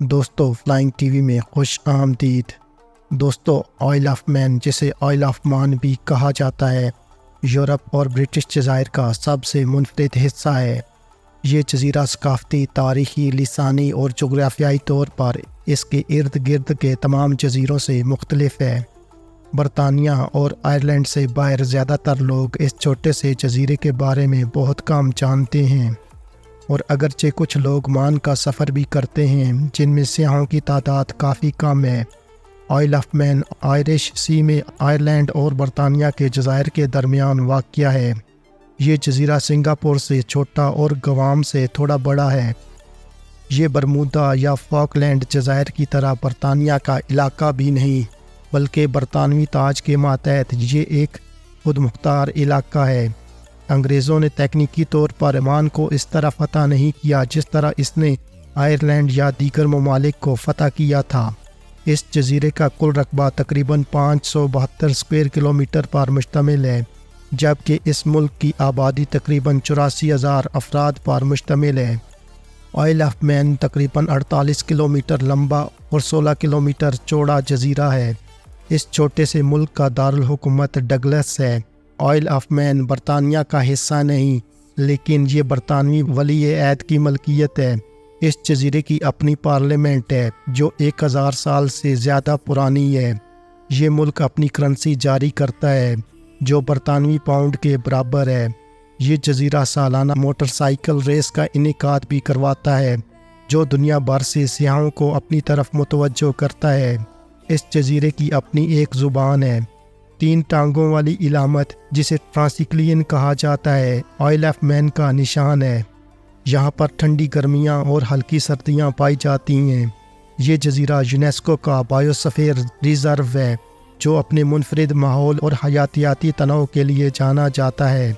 دوستو flying T V میں خوش آمدید۔ دوستو آئل آف مین، جسے آئل آف مان بھی کہا جاتا ہے، یورپ اور برٹش جزائر کا سب سے منفرد حصہ ہے۔ یہ جزیرہ ثقافتی، تاریخی، لسانی اور جغرافیائی طور پر اس کے ارد گرد کے تمام جزیروں سے مختلف ہے۔ برطانیہ اور آئرلینڈ سے باہر زیادہ تر لوگ اس چھوٹے سے جزیرے کے بارے میں بہت کم جانتے ہیں، اور اگرچہ کچھ لوگ مان کا سفر بھی کرتے ہیں جن میں سیاحوں کی تعداد کافی کم ہے۔ آئل آف مین آئرش سی میں آئرلینڈ اور برطانیہ کے جزائر کے درمیان واقع ہے۔ یہ جزیرہ سنگاپور سے چھوٹا اور گوام سے تھوڑا بڑا ہے۔ یہ برمودا یا فاکلینڈ جزائر کی طرح برطانیہ کا علاقہ بھی نہیں، بلکہ برطانوی تاج کے ماتحت یہ ایک خود مختار علاقہ ہے۔ انگریزوں نے تکنیکی طور پر مان کو اس طرح فتح نہیں کیا جس طرح اس نے آئرلینڈ یا دیگر ممالک کو فتح کیا تھا۔ اس جزیرے کا کل رقبہ تقریباً 572 اسکوائر کلومیٹر پر مشتمل ہے، جبکہ اس ملک کی آبادی تقریباً 84,000 افراد پر مشتمل ہے۔ آئل آف مین تقریباً 48 کلومیٹر لمبا اور 16 کلومیٹر چوڑا جزیرہ ہے۔ اس چھوٹے سے ملک کا دارالحکومت ڈگلس ہے۔ آئل آف مین برطانیہ کا حصہ نہیں، لیکن یہ برطانوی ولی عہد کی ملکیت ہے۔ اس جزیرے کی اپنی پارلیمنٹ ہے جو 1000 سال سے زیادہ پرانی ہے۔ یہ ملک اپنی کرنسی جاری کرتا ہے جو برطانوی پاؤنڈ کے برابر ہے۔ یہ جزیرہ سالانہ موٹر سائیکل ریس کا انعقاد بھی کرواتا ہے جو دنیا بھر سے سیاحوں کو اپنی طرف متوجہ کرتا ہے۔ اس جزیرے کی اپنی ایک زبان ہے۔ 3 ٹانگوں والی علامت جسے ٹرانسیکلین کہا جاتا ہے، آئل آف مین کا نشان ہے۔ یہاں پر ٹھنڈی گرمیاں اور ہلکی سردیاں پائی جاتی ہیں۔ یہ جزیرہ یونیسکو کا بائیوسفیر ریزرو ہے جو اپنے منفرد ماحول اور حیاتیاتی تنوع کے لیے جانا جاتا ہے۔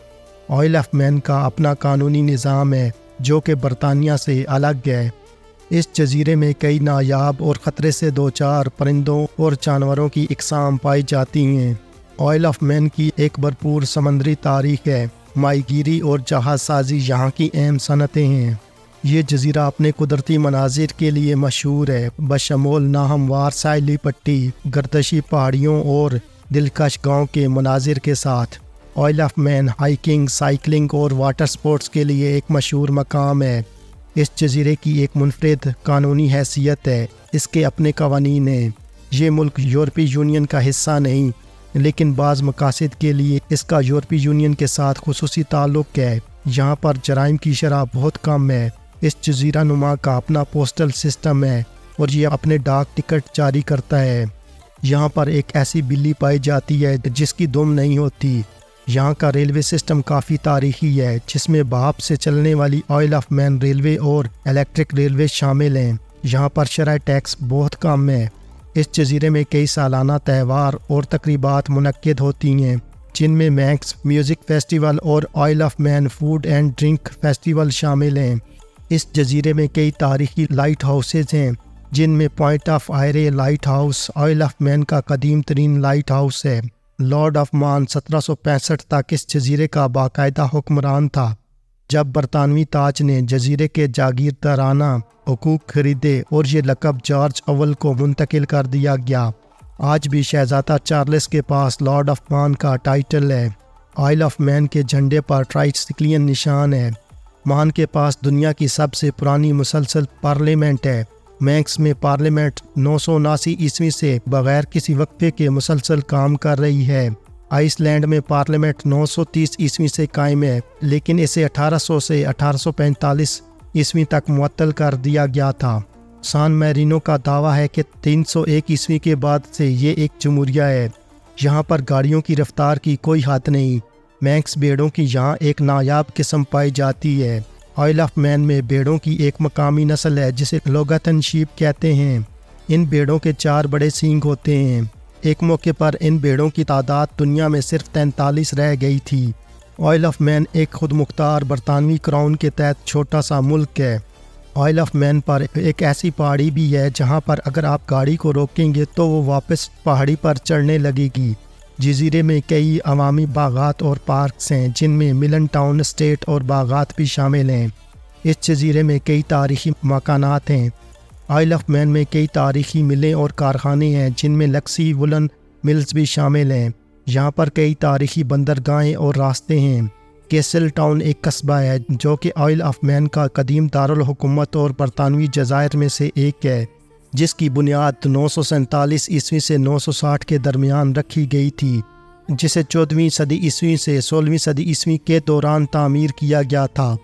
آئل آف مین کا اپنا قانونی نظام ہے جو کہ برطانیہ سے الگ ہے۔ اس جزیرے میں کئی نایاب اور خطرے سے دوچار پرندوں اور جانوروں کی اقسام پائی جاتی ہیں۔ آئل آف مین کی ایک بھرپور سمندری تاریخ ہے۔ ماہی گیری اور جہاز سازی یہاں کی اہم صنعتیں ہیں۔ یہ جزیرہ اپنے قدرتی مناظر کے لیے مشہور ہے، بشمول ناہموار ساحلی پٹی، گردشی پہاڑیوں اور دلکش گاؤں کے مناظر کے ساتھ۔ Isle of Man hiking, cycling اور واٹر سپورٹس کے لیے ایک مشہور مقام ہے۔ اس جزیرے کی ایک منفرد قانونی حیثیت ہے، اس کے اپنے قوانین ہیں۔ یہ ملک یورپی یونین کا حصہ نہیں، لیکن بعض مقاصد کے لیے اس کا یورپی یونین کے ساتھ خصوصی تعلق ہے۔ یہاں پر جرائم کی شرح بہت کم ہے۔ اس جزیرہ نما کا اپنا پوسٹل سسٹم ہے اور یہ اپنے ڈاک ٹکٹ جاری کرتا ہے۔ یہاں پر ایک ایسی بلی پائی جاتی ہے جس کی دم نہیں ہوتی۔ یہاں کا ریلوے سسٹم کافی تاریخی ہے، جس میں بھاپ سے چلنے والی آئل آف مین ریلوے اور الیکٹرک ریلوے شامل ہیں۔ یہاں پر شرح ٹیکس بہت کم ہے۔ اس جزیرے میں کئی سالانہ تہوار اور تقریبات منعقد ہوتی ہیں، جن میں مینکس میوزک فیسٹیول اور Isle of Man food and drink festival شامل ہیں۔ اس جزیرے میں کئی تاریخی لائٹ ہاؤسز ہیں، جن میں point of Ayre lighthouse Isle of Man کا قدیم ترین لائٹ ہاؤس ہے۔ لارڈ آف مان 1765 تک اس جزیرے کا باقاعدہ حکمران تھا۔ جب برطانوی تاج نے جزیرے کے جاگیردارانہ حقوق خریدے اور یہ لقب جارج اول کو منتقل کر دیا گیا۔ آج بھی شہزادہ چارلس کے پاس لارڈ آف مان کا ٹائٹل ہے۔ آئل آف مین کے جھنڈے پر ٹرائسیکلین نشان ہے۔ مان کے پاس دنیا کی سب سے پرانی مسلسل پارلیمنٹ ہے۔ مینکس میں پارلیمنٹ 979 عیسوی سے بغیر کسی وقفے کے مسلسل کام کر رہی ہے۔ آئس لینڈ میں پارلیمنٹ 930 عیسوی سے قائم ہے، لیکن اسے 1800 سے 1845 عیسوی تک معطل کر دیا گیا تھا۔ سان میرینو کا دعویٰ ہے کہ 301 عیسوی کے بعد سے یہ ایک جمہوریہ ہے۔ یہاں پر گاڑیوں کی رفتار کی کوئی حد نہیں۔ مینکس بیڑوں کی یہاں ایک نایاب قسم پائی جاتی ہے۔ آئل آف مین میں بیڑوں کی ایک مقامی نسل ہے جسے لوگاتن شیپ کہتے ہیں۔ ان بیڑوں کے 4 بڑے سینگ ہوتے ہیں۔ ایک موقع پر ان بیڑوں کی تعداد دنیا میں صرف 43 رہ گئی تھی۔ آئل آف مین ایک خود مختار برطانوی کراؤن کے تحت چھوٹا سا ملک ہے۔ آئل آف مین پر ایک ایسی پہاڑی بھی ہے جہاں پر اگر آپ گاڑی کو روکیں گے تو وہ واپس پہاڑی پر چڑھنے لگے گی۔ جزیرے میں کئی عوامی باغات اور پارکس ہیں جن میں ملن ٹاؤن اسٹیٹ اور باغات بھی شامل ہیں۔ اس جزیرے میں کئی تاریخی مکانات ہیں۔ آئل آف مین میں کئی تاریخی ملیں اور کارخانے ہیں جن میں لکسی وولن ملز بھی شامل ہیں۔ یہاں پر کئی تاریخی بندرگاہیں اور راستے ہیں۔ کیسل ٹاؤن ایک قصبہ ہے جو کہ آئل آف مین کا قدیم دارالحکومت اور برطانوی جزائر میں سے ایک ہے، جس کی بنیاد 947 عیسوی سے 960 کے درمیان رکھی گئی تھی، جسے 14ویں صدی عیسوی سے 16ویں صدی عیسوی کے دوران تعمیر کیا گیا تھا۔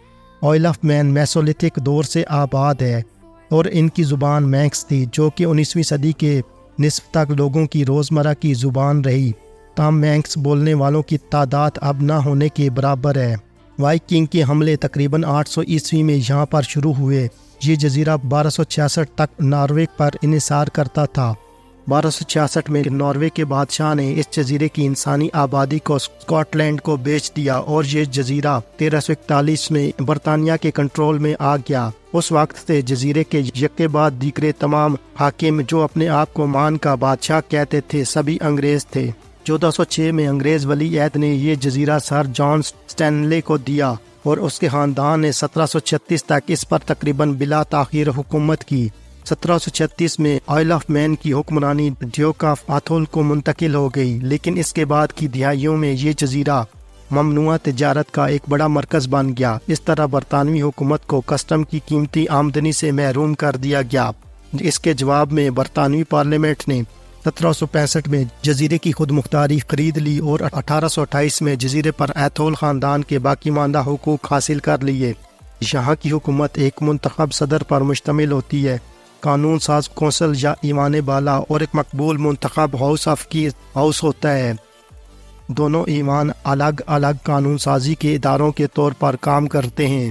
آئل آف مین میسولیتھک دور سے آباد ہے اور ان کی زبان مینکس تھی جو کہ 19ویں صدی کے نصف تک لوگوں کی روزمرہ کی زبان رہی، تاہم مینکس بولنے والوں کی تعداد اب نہ ہونے کے برابر ہے۔ وائکنگ کے حملے تقریباً 800 عیسوی میں یہاں پر شروع ہوئے۔ یہ جزیرہ 1266 تک ناروے پر انحصار کرتا تھا۔ 1266 میں ناروے کے بادشاہ نے اس جزیرے کی انسانی آبادی کو اسکاٹ لینڈ کو بیچ دیا اور یہ جزیرہ 1341 میں برطانیہ کے کنٹرول میں آ گیا۔ اس وقت سے جزیرے کے یکے بعد دیگرے تمام حاکم جو اپنے آپ کو مان کا بادشاہ کہتے تھے سبھی انگریز تھے۔ 1406 میں انگریز ولی عہد نے یہ جزیرہ سر جان سٹینلے کو دیا اور اس کے خاندان نے 1736 تک اس پر تقریباً بلا تاخیر حکومت کی۔ 1736 میں آئل آف مین کی حکمرانی ڈیوک آف آتھول کو منتقل ہو گئی، لیکن اس کے بعد کی دہائیوں میں یہ جزیرہ ممنوعہ تجارت کا ایک بڑا مرکز بن گیا۔ اس طرح برطانوی حکومت کو کسٹم کی قیمتی آمدنی سے محروم کر دیا گیا۔ اس کے جواب میں برطانوی پارلیمنٹ نے 1765 میں جزیرے کی خود مختاری خرید لی اور 1828 میں جزیرے پر ایتھول خاندان کے باقی ماندہ حقوق حاصل کر لیے۔ یہاں کی حکومت ایک منتخب صدر پر مشتمل ہوتی ہے، قانون ساز کونسل یا ایوان بالا، اور ایک مقبول منتخب ہاؤس آف کیز ہاؤس ہوتا ہے۔ دونوں ایوان الگ الگ قانون سازی کے اداروں کے طور پر کام کرتے ہیں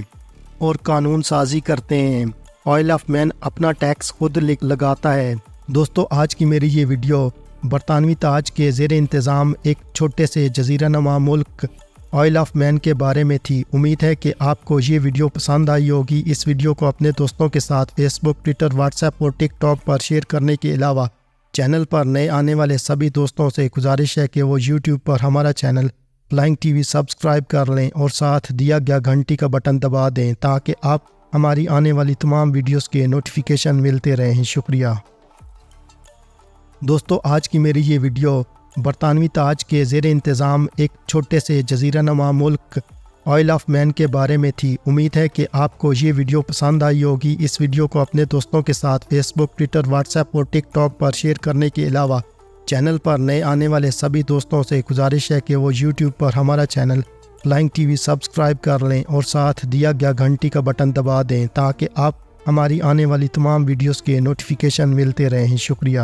اور قانون سازی کرتے ہیں۔ آئل آف مین اپنا ٹیکس خود لگاتا ہے۔ دوستو، آج کی میری یہ ویڈیو برطانوی تاج کے زیر انتظام ایک چھوٹے سے جزیرہ نما ملک آئل آف مین کے بارے میں تھی۔ امید ہے کہ آپ کو یہ ویڈیو پسند آئی ہوگی۔ اس ویڈیو کو اپنے دوستوں کے ساتھ فیس بک، ٹویٹر، واٹس ایپ اور ٹک ٹاک پر شیئر کرنے کے علاوہ چینل پر نئے آنے والے سبھی دوستوں سے گزارش ہے کہ وہ یوٹیوب پر ہمارا channel flying T V subscribe کر لیں اور ساتھ دیا گیا گھنٹی کا بٹن دبا دیں تاکہ آپ ہماری آنے والی تمام ویڈیوز کے نوٹیفیکیشن ملتے رہیں۔ شکریہ دوستو، آج کی میری یہ ویڈیو برطانوی تاج کے زیر انتظام ایک چھوٹے سے جزیرہ نما ملک آئل آف مین کے بارے میں تھی۔ امید ہے کہ آپ کو یہ ویڈیو پسند آئی ہوگی۔ اس ویڈیو کو اپنے دوستوں کے ساتھ فیس بک، ٹویٹر، واٹس ایپ اور ٹک ٹاک پر شیئر کرنے کے علاوہ چینل پر نئے آنے والے سبھی دوستوں سے گزارش ہے کہ وہ یوٹیوب پر ہمارا channel flying T V subscribe کر لیں اور ساتھ دیا گیا گھنٹی کا بٹن دبا دیں تاکہ آپ ہماری آنے والی تمام ویڈیوز کے نوٹیفیکیشن ملتے رہیں۔ شکریہ۔